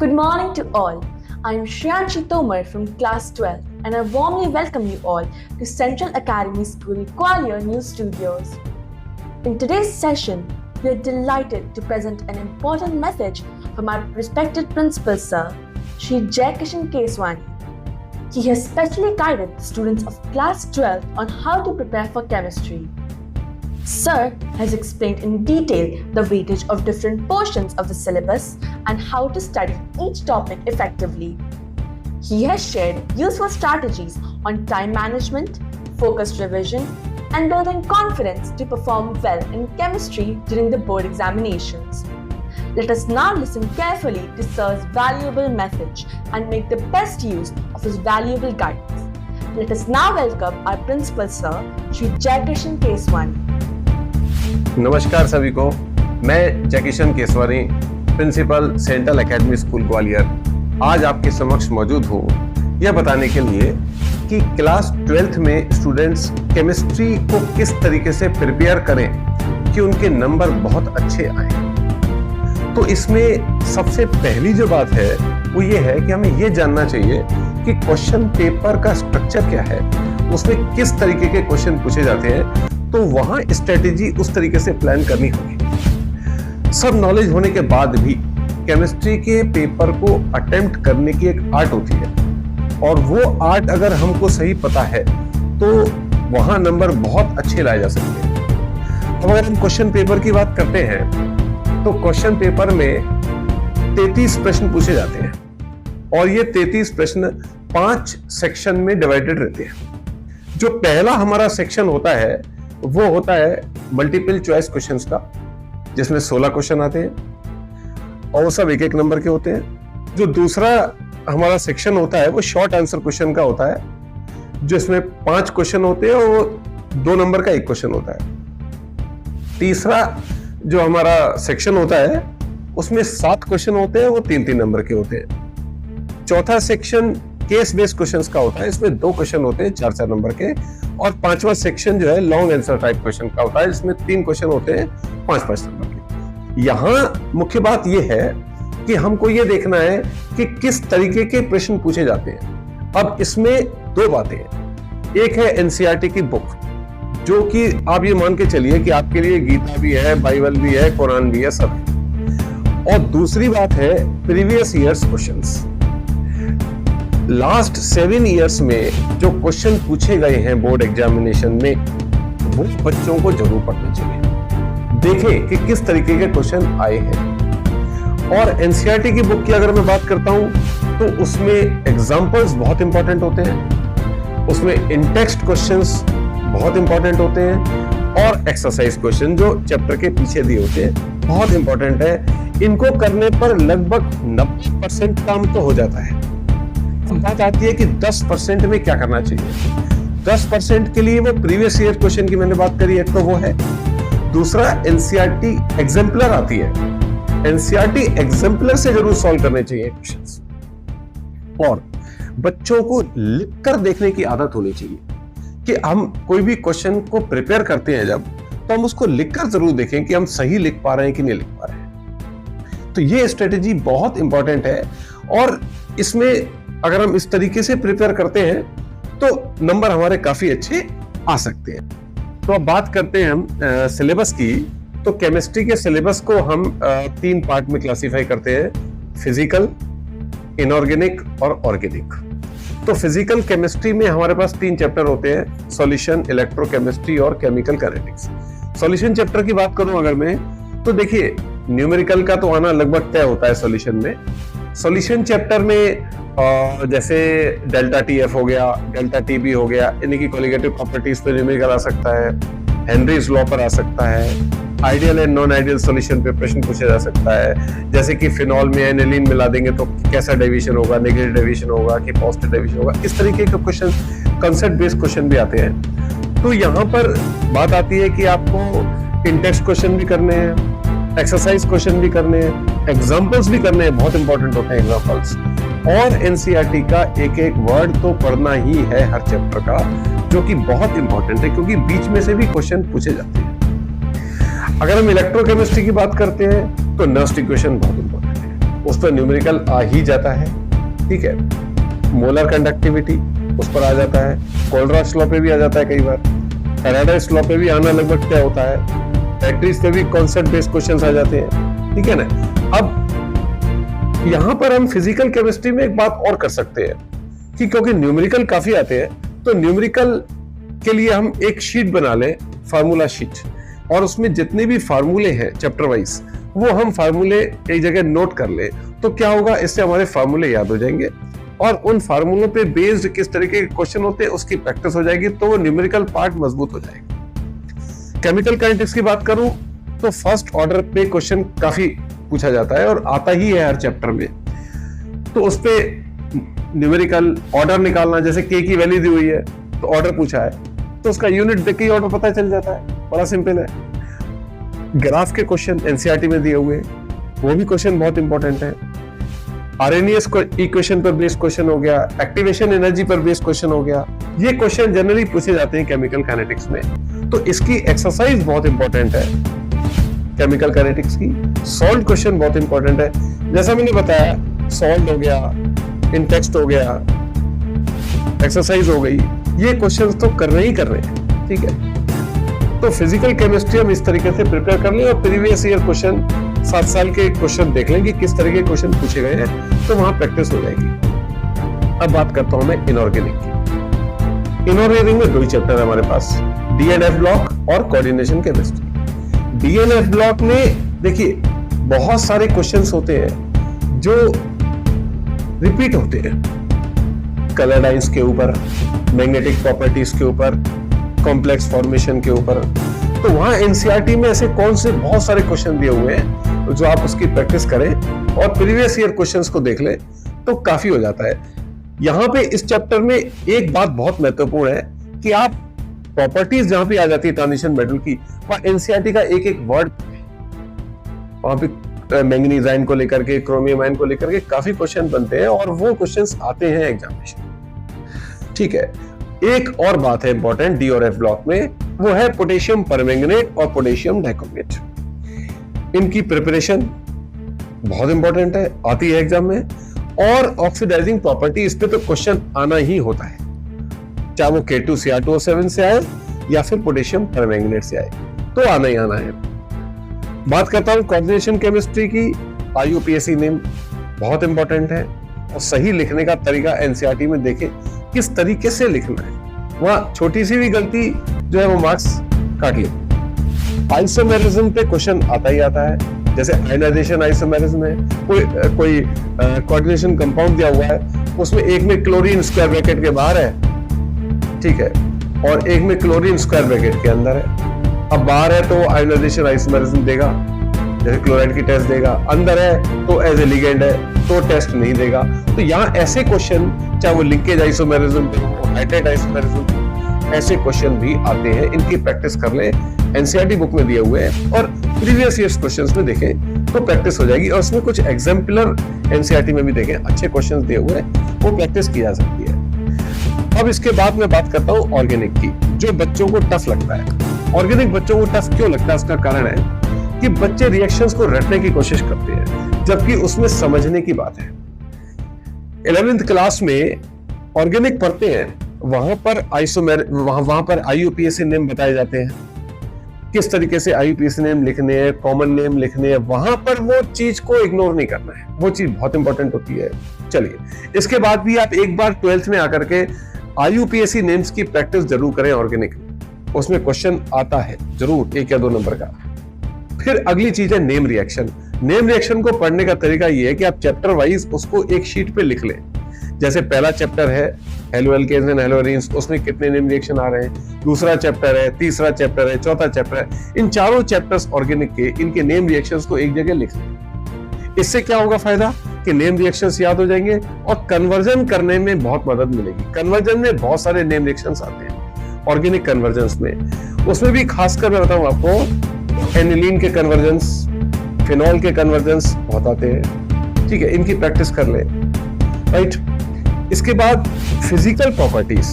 Good morning to all. I am Shriyanshi Tomar from Class 12 and I warmly welcome you all to Central Academy School Gwalior News Studios. In today's session, we are delighted to present an important message from our respected Principal Sir, Shri Jaikishan Keswani. He has specially guided the students of Class 12 on how to prepare for chemistry. Sir has explained in detail the weightage of different portions of the syllabus and how to study each topic effectively. He has shared useful strategies on time management, focused revision, and building confidence to perform well in chemistry during the board examinations. Let us now listen carefully to Sir's valuable message and make the best use of his valuable guidance. Let us now welcome our Principal Sir, Shri Jaikishan Keswani. नमस्कार सभी को, मैं Jaikishan Keswani, principal central academy school Gwalior आज आपके समक्ष मौजूद हूँ यह बताने के लिए कि क्लास 12th में स्टूडेंट्स केमिस्ट्री को किस तरीके से प्रिपेयर करें कि उनके नंबर बहुत अच्छे आए। तो इसमें सबसे पहली जो बात है वो ये है कि हमें ये जानना चाहिए कि क्वेश्चन पेपर का स्ट्रक्चर क्या है, उसमें किस तरीके के क्वेश्चन पूछे जाते हैं, तो वहां स्ट्रेटेजी उस तरीके से प्लान करनी होगी। सब नॉलेज होने के बाद भी केमिस्ट्री के पेपर को अटेम्प्ट करने की एक आर्ट होती है और वो आर्ट अगर हमको सही पता है तो वहां नंबर बहुत अच्छे लाए जा सकते हैं। अब अगर हम क्वेश्चन पेपर की बात करते हैं तो क्वेश्चन पेपर में 33 प्रश्न पूछे जाते हैं और ये 33 प्रश्न 5 सेक्शन में डिवाइडेड रहते हैं। जो पहला हमारा सेक्शन होता है वो होता है मल्टीपल चॉइस क्वेश्चंस का, जिसमें 16 क्वेश्चन आते हैं और वो सब एक नंबर के होते हैं। जो दूसरा हमारा सेक्शन होता है वो शॉर्ट आंसर क्वेश्चन का होता है, जिसमें 5 क्वेश्चन होते हैं और वो 2 नंबर का एक क्वेश्चन होता है। तीसरा जो हमारा सेक्शन होता है उसमें 7 क्वेश्चन होते हैं, वो 3-3 नंबर के होते हैं। चौथा सेक्शन केस बेस्ड क्वेश्चंस का होता है, इसमें 2 क्वेश्चन होते हैं 4-4 नंबर के। और 5वां सेक्शन जो है लॉन्ग आंसर टाइप क्वेश्चन का होता है, इसमें 3 क्वेश्चन होते हैं 5-5 नंबर के। यहाँ मुख्य बात यह है कि हमको ये देखना है कि किस तरीके के प्रश्न पूछे जाते हैं। अब इसमें 2 बातें हैं। एक है एनसीईआरटी की बुक, जो कि आप ये मान के चलिए कि आपके लिए गीता भी है, बाइबल भी है, कुरान भी है, सब। और दूसरी बात है previous years questions. Last 7 years में जो क्वेश्चन पूछे गए हैं बोर्ड एग्जामिनेशन में, वो बच्चों को जरूर पढ़ने चाहिए। देखें कि किस तरीके के क्वेश्चन आए हैं। और एनसीईआरटी की बुक की अगर मैं बात करता हूं तो उसमें एग्जांपल्स बहुत इंपॉर्टेंट होते हैं, उसमें इन टेक्स्ट क्वेश्चंस बहुत इंपॉर्टेंट होते हैं और एक्सरसाइज क्वेश्चन जो चैप्टर के पीछे दिए होते हैं बहुत इंपॉर्टेंट है। इनको करने पर लगभग 90% काम तो हो जाता है। बात आती है कि 10% में क्या करना चाहिए। 10% के लिए वो प्रीवियस ईयर क्वेश्चन की मैंने बात करी, एक तो वो है। दूसरा एनसीईआरटी एग्जाम्पलर आती है, एनसीईआरटी एग्जाम्पलर से जरूर सॉल्व करने चाहिए क्वेश्चंस। और बच्चों को लिखकर देखने की आदत होनी चाहिए कि हम कोई भी क्वेश्चन को प्रिपेयर करते हैं जब, तो हम उसको लिखकर जरूर देखें कि हम सही लिख पा रहे हैं कि नहीं लिख पा रहे हैं। तो ये स्ट्रेटेजी बहुत इंपॉर्टेंट है और इसमें अगर हम इस तरीके से प्रिपेयर करते हैं तो नंबर हमारे काफी अच्छे आ सकते हैं। तो अब बात करते हैं हम सिलेबस की। तो केमिस्ट्री के सिलेबस को हम 3 पार्ट में क्लासिफाई करते हैं, फिजिकल, इनऑर्गेनिक और ऑर्गेनिक। तो फिजिकल केमिस्ट्री में हमारे पास 3 चैप्टर होते हैं, सॉल्यूशन, इलेक्ट्रोकेमिस्ट्री और केमिकल काइनेटिक्स। सॉल्यूशन चैप्टर की बात करूं अगर मैं, तो देखिए न्यूमेरिकल का तो आना लगभग तय होता है सॉल्यूशन में। सॉल्यूशन चैप्टर में जैसे डेल्टा टीएफ हो गया, डेल्टा टीबी हो गया, इनकी कोलिगेटिव प्रॉपर्टीज पे न्यूमेरिकल आ सकता है, हेनरीज लॉ पर आ सकता है, ideal and non ideal solution पे प्रश्न पूछा जा सकता है। जैसे कि फिनॉल में एनिलीन मिला देंगे तो कैसा डेविएशन होगा, नेगेटिव डेविएशन होगा कि पॉजिटिव डेविएशन होगा, इस तरीके के क्वेश्चन, कंसेप्ट बेस्ड क्वेश्चन भी आते हैं। तो यहाँ पर बात आती है कि आपको इन टेक्स्ट क्वेश्चन भी करने हैं, एक्सरसाइज क्वेश्चन भी करने हैं, एग्जाम्पल्स भी करने हैं, बहुत इंपॉर्टेंट होते हैं एग्जाम्पल्स। और एनसीईआरटी का एक वर्ड तो पढ़ना ही है हर चैप्टर का, जो कि बहुत इंपॉर्टेंट है क्योंकि बीच में से भी क्वेश्चन पूछे जाते हैं। अगर हम इलेक्ट्रोकेमिस्ट्री की बात करते हैं तो नर्स्ट इक्वेशन बहुत इंपॉर्टेंट है। उस पर न्यूमेरिकल आ ही जाता है, ठीक है। मोलर कंडक्टिविटी उस पर आ जाता है, कोलराज लॉ पे भी आ जाता है, कई बार फैराडेज लॉ पे भी आना लगभग तय होता है, बैटरीज पे भी कॉन्सेप्ट बेस्ड क्वेश्चंस आ जाते हैं, ठीक है ना। अब यहां पर हम फिजिकल केमिस्ट्री में एक बात और कर सकते हैं कि क्योंकि न्यूमेरिकल काफी आते हैं, तो न्यूमेरिकल के लिए हम एक शीट बना लें, फार्मूला शीट, और उसमें जितने भी फार्मूले हैं चैप्टर वाइज वो हम फार्मूले एक जगह नोट कर ले। तो क्या होगा, इससे हमारे फार्मूले याद हो जाएंगे और उन फार्मूलों पे बेस्ड किस तरीके के क्वेश्चन होते हैं उसकी प्रैक्टिस हो जाएगी, तो वो न्यूमेरिकल पार्ट मजबूत हो जाएगा। केमिकल काइनेटिक्स की बात करूं तो फर्स्ट ऑर्डर पे क्वेश्चन काफी पूछा जाता है और आता ही है हर चैप्टर में। तो उस पे न्यूमेरिकल ऑर्डर निकालना, जैसे के की वैल्यू दी हुई है तो ऑर्डर पूछा है तो उसका यूनिट देख के ऑर्डर पता चल जाता है, बड़ा सिंपल है। ग्राफ के क्वेश्चन एनसीईआरटी में दिए हुए वो भी क्वेश्चन बहुत इंपॉर्टेंट है। आरएनएस इक्वेशन पर बेस्ड क्वेश्चन हो गया, एक्टिवेशन एनर्जी पर बेस्ड क्वेश्चन हो गया, ये क्वेश्चन जनरली पूछे जाते हैं केमिकल काइनेटिक्स में। तो इसकी एक्सरसाइज बहुत इंपॉर्टेंट है केमिकल काइनेटिक्स की। सॉल्व क्वेश्चन बहुत इंपॉर्टेंट है, जैसा मैंने बताया, सॉल्व हो गया, इन टेक्स्ट हो गया, एक्सरसाइज हो गई, ये क्वेश्चंस तो करने ही करने हैं, ठीक है। तो फिजिकल केमिस्ट्री हम इस तरीके से प्रिपेयर कर लें और प्रीवियस ईयर क्वेश्चन 7 साल के क्वेश्चन देख लें कि किस तरह के क्वेश्चन पूछे गए हैं, तो वहां प्रैक्टिस हो जाएगी। अब बात करता हूं मैं इनऑर्गेनिक की। इनऑर्गेनिक में 2 ही चैप्टर है हमारे पास, डीएनएफ ब्लॉक और कोऑर्डिनेशन केमिस्ट्री। डीएनएफ ब्लॉक में देखिए बहुत सारे क्वेश्चंस होते हैं जो रिपीट होते हैं, कलर लाइंस के ऊपर, मैग्नेटिक प्रॉपर्टीज के ऊपर, कॉम्प्लेक्स फॉर्मेशन के ऊपर। तो वहां एनसीईआरटी में ऐसे कौन से बहुत सारे क्वेश्चन दिए हुए हैं जो आप उसकी प्रैक्टिस करें और प्रीवियस ईयर क्वेश्चंस को देख लें तो काफी हो जाता है। यहां पे इस चैप्टर में एक बात बहुत महत्वपूर्ण है कि आप प्रॉपर्टीज जहां पे आ जाती है ट्रांजिशन मेटल की, वहां एनसीईआरटी का एक एक वर्ड, वहां पे मैंगनीज आयन को लेकर के, क्रोमियम आयन को लेकर के काफी क्वेश्चन बनते हैं और वो क्वेश्चंस आते हैं एग्जामिनेशन, ठीक है। एक और बात है इंपॉर्टेंट डी और एफ ब्लॉक में, वो है पोटेशियम परमैंगनेट और पोटेशियम डाइक्रोमेट। इनकी प्रिपरेशन बहुत इंपॉर्टेंट है, आती है एग्जाम में, और ऑक्सीडाइजिंग प्रॉपर्टी इस पे तो क्वेश्चन आना ही होता है, चाहे वो K2Cr2O7 से आए या फिर पोटेशियम परमैंगनेट से आए, तो आना ही आना है। बात करता हूं कोऑर्डिनेशन केमिस्ट्री की, IUPAC नेम बहुत इंपॉर्टेंट है और सही लिखने का तरीका एनसीईआरटी में देखें किस तरीके से लिखना है, वहां छोटी सी भी गलती जो है वो मार्क्स काट ले। आइसोमेरिज्म पे क्वेश्चन आता ही आता है, जैसे आयनाइजेशन आइसोमेरिज्म है, कोई कोऑर्डिनेशन कंपाउंड दिया हुआ है, उसमें एक में क्लोरीन स्क्वायर ब्रैकेट के बाहर है, ठीक है, और एक में क्लोरीन स्क्वायर ब्रैकेट के अंदर है। अब बाहर है तो आयनाइजेशन आइसोमेरिज्म देगा, जैसे क्लोराइड की टेस्ट देगा, अंदर है तो एज ए लिगेंड है तो टेस्ट नहीं देगा। तो यहाँ ऐसे क्वेश्चन, चाहे वो लिंकेज आइसोमेरिज्म पे हो, हाइड्रेट आइसोमेरिज्म, ऐसे क्वेश्चन भी आते हैं, इनकी प्रैक्टिस कर ले। एनसीईआरटी बुक में दिए हुए हैं और प्रीवियस ईयर्स क्वेश्चंस में देखें तो प्रैक्टिस हो जाएगी, और इसमें कुछ एग्जाम्पलर एनसीईआरटी में भी देखें, अच्छे क्वेश्चंस दिए हुए हैं, वो प्रैक्टिस की जा सकती है। अब इसके बाद मैं बात करता हूँ ऑर्गेनिक की, जो बच्चों को टफ लगता है। ऑर्गेनिक बच्चों को टफ क्यों लगता है, उसका कारण है कि बच्चे रिएक्शंस को रटने की कोशिश करते हैं, जबकि उसमें समझने की बात है। 11th क्लास में ऑर्गेनिक पढ़ते हैं, वहां पर IUPAC नेम बताए जाते हैं, किस तरीके से IUPAC नेम लिखने हैं, कॉमन नेम लिखने हैं, वहां पर वो चीज को इग्नोर नहीं करना है, वो चीज बहुत इंपॉर्टेंट होती है। चलिए, इसके बाद भी आप एक बार 12th में आकर के IUPAC नेम्स की प्रैक्टिस जरूर करें ऑर्गेनिक, उसमें क्वेश्चन आता है जरूर 1 या 2 नंबर का। फिर अगली चीज है नेम रिएक्शन। नेम रिएक्शन को पढ़ने का तरीका ये है कि आप चैप्टर वाइज उसको एक शीट पे लिख लें। जैसे पहला चैप्टर है haloalkanes and haloarenes, उसमें कितने नेम रिएक्शन आ रहे हैं, दूसरा चैप्टर है, तीसरा चैप्टर है, चौथा चैप्टर है, इन चारों चैप्टर्स ऑर्गेनिक के, इनके नेम रिएक्शंस को एक जगह लिख लें। इससे क्या होगा फायदा कि नेम रिएक्शंस याद हो जाएंगे और कन्वर्जन करने में बहुत मदद मिलेगी। कन्वर्जन में बहुत सारे नेम रिएक्शंस आते हैं ऑर्गेनिक कन्वर्जन्स में, उसमें भी खासकर मैं बताऊं आपको एनिलीन के कन्वर्जन्स, फिनॉल के कन्वर्जन्स बहुत आते हैं, ठीक है, इनकी प्रैक्टिस कर ले, राइट। इसके बाद फिजिकल प्रॉपर्टीज,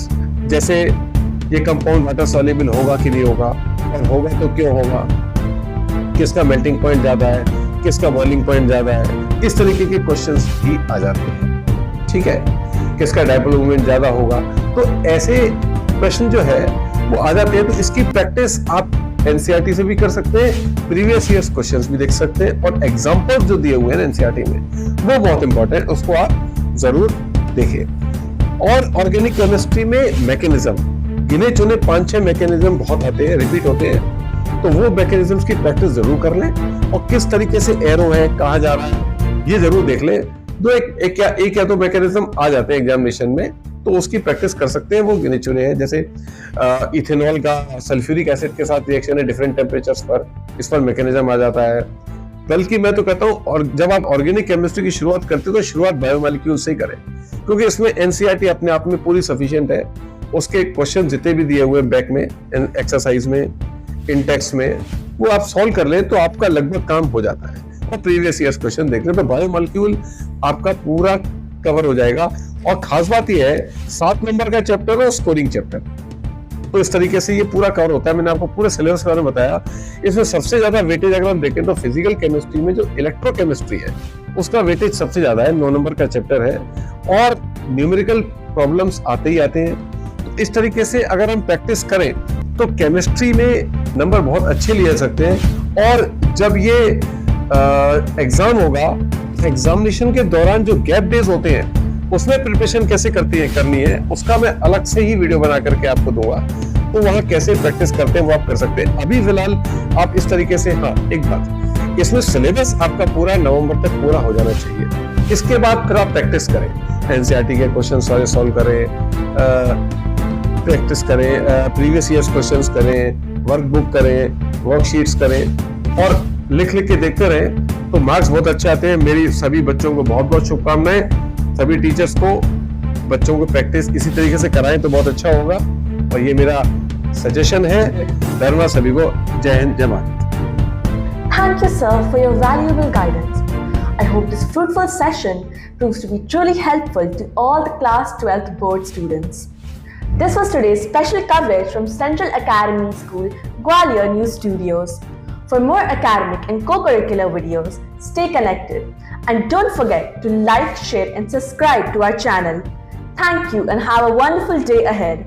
जैसे ये कंपाउंड वाटर सॉल्युबल होगा कि नहीं होगा, और होगा तो क्यों होगा, किसका मेल्टिंग पॉइंट ज्यादा है, किसका बॉइलिंग पॉइंट ज्यादा है, इस तरीके के क्वेश्चंस भी आ जाते हैं। ठीक है, किसका डायपोल मोमेंट ज्यादा होगा, तो ऐसे प्रश्न जो है वो आ जाते हैं। तो इसकी प्रैक्टिस आप एनसीईआरटी से भी कर सकते हैं, प्रीवियस ईयर्स क्वेश्चंस भी देख सकते हैं, और एग्जांपल्स जो दिए हुए हैं एनसीईआरटी में वो बहुत इंपॉर्टेंट, उसको आप जरूर देखें। और ऑर्गेनिक केमिस्ट्री में मैकेनिज्म, गिने चुने 5-6 मैकेनिज्म बहुत आते हैं, रिपीट होते हैं, तो वो मैकेनिज्म्स की प्रैक्टिस जरूर कर लें, और किस तरीके से एरो है, कहाँ जा रहा है, ये जरूर देख लें। एक या दो मैकेनिज्म आ जाते हैं एग्जामिनेशन में, तो उसकी प्रैक्टिस कर सकते हैं, वो गिने चुने हैं। जैसे इथेनॉल का सल्फ्यूरिक एसिड के साथ रिएक्शन है डिफरेंट टेम्परेचर्स पर, इस पर मैकेनिज्म आ जाता है। बल्कि मैं तो कहता हूँ, और जब आप ऑर्गेनिक केमिस्ट्री की शुरुआत करते हो तो शुरुआत बायोमॉलिक्यूल से ही करें, क्योंकि इसमें एनसीईआरटी अपने आप में पूरी सफिशिएंट है। उसके क्वेश्चन जितने भी दिए हुए बैक में, एक्सरसाइज में, इन टेक्स्ट में, वो आप सॉल्व कर लें तो आपका लगभग काम हो जाता है। और प्रीवियस ईयर्स क्वेश्चन देख लें तो बायोमॉलिक्यूल आपका पूरा कवर हो जाएगा। और खास बात यह है, 7 नंबर का चैप्टर और स्कोरिंग चैप्टर, तो इस तरीके से ये पूरा कवर होता है। मैंने आपको पूरे सिलेबस के बारे में बताया। इसमें सबसे ज्यादा वेटेज अगर हम देखें तो फिजिकल केमिस्ट्री में जो इलेक्ट्रोकेमिस्ट्री है उसका वेटेज सबसे ज्यादा है, 9 नंबर का चैप्टर है, और न्यूमेरिकल प्रॉब्लम्स आते ही आते हैं। तो इस तरीके से अगर हम प्रैक्टिस करें तो केमिस्ट्री में नंबर बहुत अच्छे लिए जा सकते हैं। और जब ये एग्जाम होगा, एग्जामिनेशन के दौरान जो गैप डेज होते हैं उसमें प्रिपरेशन कैसे करनी है, उसका मैं अलग से ही वीडियो बना करके आपको दूंगा। तो वहां कैसे प्रैक्टिस करते हैं वो आप कर सकते हैं। अभी फिलहाल आप इस तरीके से, हाँ एक बात, इसमें सिलेबस आपका पूरा नवंबर तक पूरा हो जाना चाहिए। इसके बाद फिर आप प्रैक्टिस करें, एनसीईआरटी के क्वेश्चन सारे सॉल्व करें, प्रैक्टिस करें, प्रीवियस ईयर्स क्वेश्चंस करें, वर्कबुक करें, वर्कशीट्स करें, और लिख के देखते रहें तो मार्क्स बहुत अच्छे आते हैं। मेरी सभी बच्चों को बहुत बहुत शुभकामनाएं। सभी टीचर्स को बच्चों को प्रैक्टिस इसी तरीके से कराएं तो बहुत अच्छा होगा, और ये मेरा सजेशन है। धन्यवाद सभी को। जय हिंद, जय Bharat. Thank you, sir, for your valuable guidance. I hope this fruitful session proves to be truly helpful to all the Class 12th board students. This was today's special coverage from Central Academy School, Gwalior News Studios. For more academic and co-curricular videos, stay connected. And don't forget to like, share and subscribe to our channel. Thank you and have a wonderful day ahead.